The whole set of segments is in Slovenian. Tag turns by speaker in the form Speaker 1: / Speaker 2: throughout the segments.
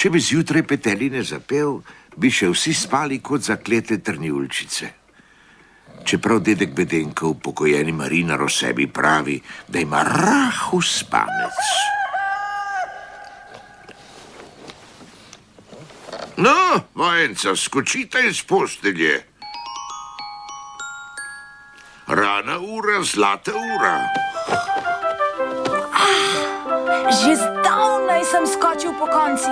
Speaker 1: Če bi zjutraj peteline zapel, bi še vsi spali kot zaklete trnjulčice. Čeprav dedek Bedenko, upokojeni marinar, o sebi pravi, da ima rahu spanec. No, vajenca, skočite iz postelje. Rana ura, zlata ura.
Speaker 2: Že zdavnaj sem skočil po konci.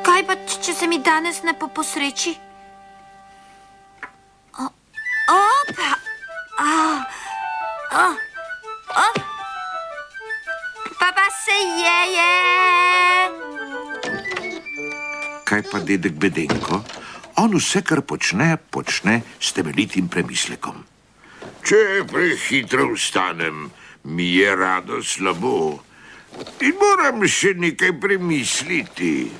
Speaker 3: Kaj pa, če se mi danes ne posreči? Opa! Pa se jeje!
Speaker 1: Kaj pa dedek Bedenko? On vse, kar počne s temeljitim premislekom. Če prehitro vstanem, mi je rado slabo in moram še nekaj premisliti.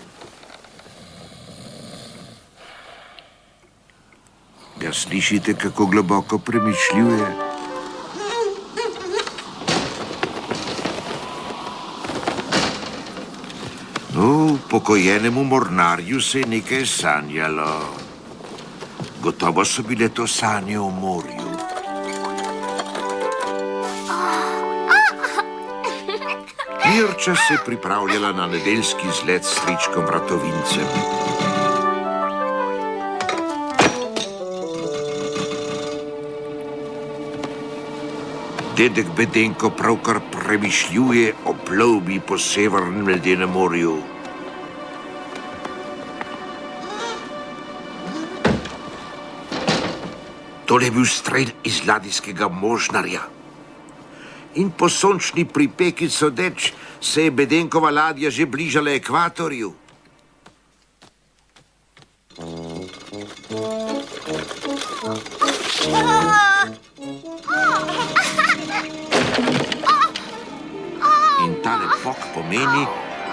Speaker 1: Ja, slišite, kako globoko premišljuje? No, pokojenemu mornarju se je nekaj sanjalo. Gotovo so bile to sanje o morju. Mirča se je pripravljala na nedeljski izlet s stričkom Vratovincem. Dedek Bedenko pravkar premišljuje o plovbi po severnem ledenem morju. Tole je bil strel iz ladijskega možnarja. In po sončni pripeki sodeč se je Bedenkova ladja že bližala ekvatorju. In tale pok pomeni,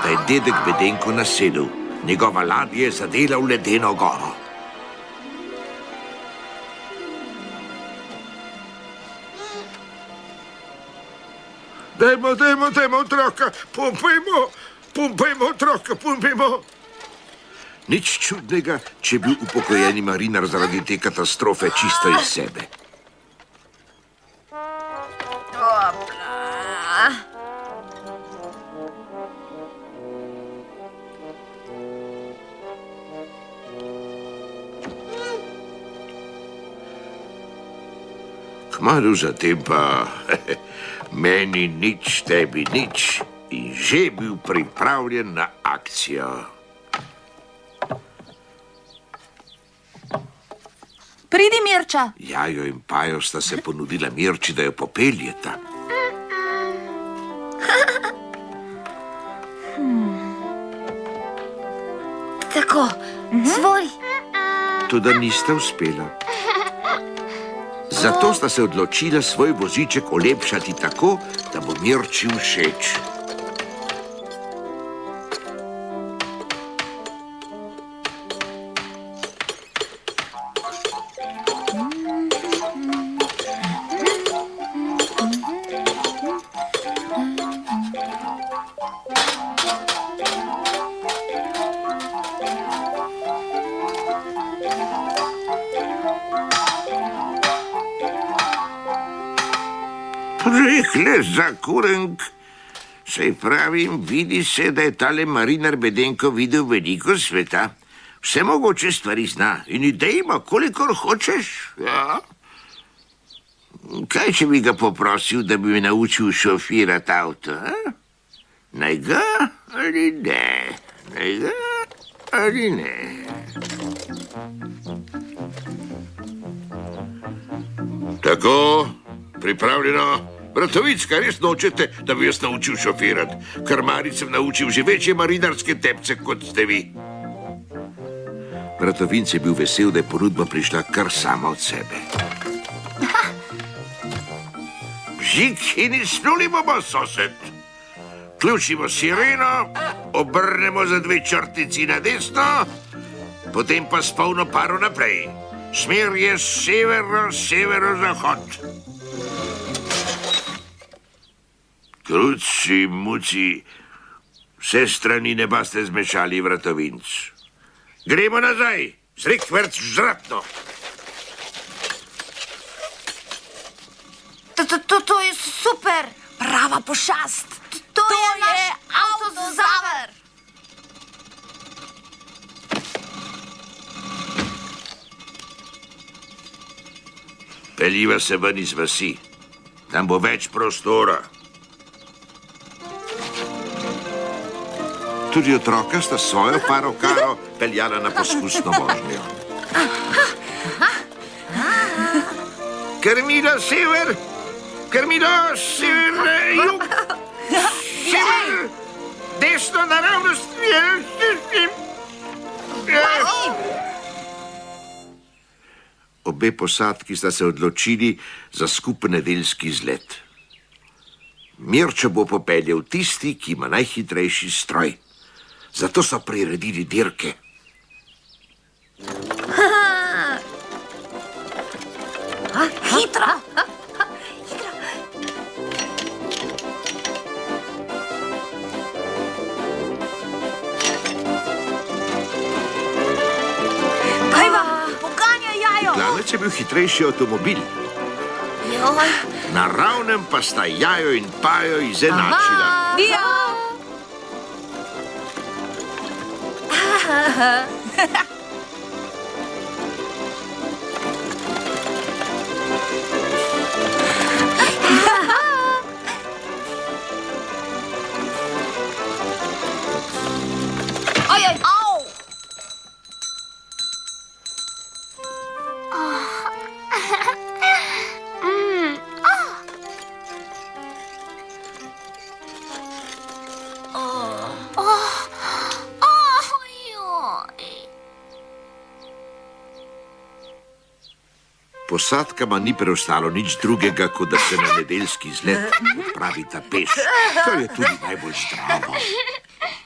Speaker 1: da je dedek Bedenko nasedel. Njegova ladja je zadela v ledeno goro. Dajmo otroka, pumpajmo otroka. Nič čudnega, če je bil upokojeni marinar zaradi te katastrofe čisto iz sebe. Kmalu zatem pa meni nič, tebi nič in že bil pripravljen na akcijo.
Speaker 2: Pridi, Mirča.
Speaker 1: Jajo in Pajo sta se ponudila Mirči, da jo popeljeta.
Speaker 3: Tako, svoj.
Speaker 1: Toda nista uspela. Zato sta se odločila svoj voziček olepšati tako, da bo Mirči všeč. Rekle za kurenk, saj pravim, vidi se, da je tale marinar Bedenko videl veliko sveta. Vse mogoče stvari zna in idej ima, kolikor hočeš. Ja. Kaj, če bi ga poprosil, da bi me naučil šofirati avto? Naj ga ali ne? Naj ga ali ne? Tako, pripravljeno. Vratovicka, res nočete, da bi jaz naučil šofirati? Krmaric sem naučil že večje marinarske tepce, kot ste vi. Vratovinc je bil vesel, da je ponudba prišla kar sama od sebe. Bžik in izsnuli bomo, sosed. Ključimo sireno, obrnemo za 2 črtici na desno, potem pa s polno paro naprej. Smer je severo-zahod. Kruci, muci, vse strani ne boste zmešali vratovinc. Gremo nazaj, zrikverc žratno.
Speaker 3: To je super.
Speaker 2: Prava pošast.
Speaker 3: To je naš avtozaver.
Speaker 1: Peljiva se ven iz vasi. Tam bo več prostora. Tudi otroka sta svojo parokaro peljala na poskusno vožnjo. Krmilo sever, krmilo sever, jug, sever, desno naravnost. Obe posadki sta se odločili za skupen nedeljski izlet. Mirčo bo popeljal tisti, ki ima najhitrejši stroj. Zato so priredili dirke.
Speaker 2: Hitro. Pojva, poganjaj jajo.
Speaker 1: Glavec je bil hitrejši avtomobil. Na ravnem pa sta jajo in pajo izenačila.
Speaker 2: Ja.
Speaker 3: Ojoj, au.
Speaker 1: Posadkama ni preostalo nič drugega, kot da se na nedeljski izlet odpravita peš. To je tudi najbolj zdravo.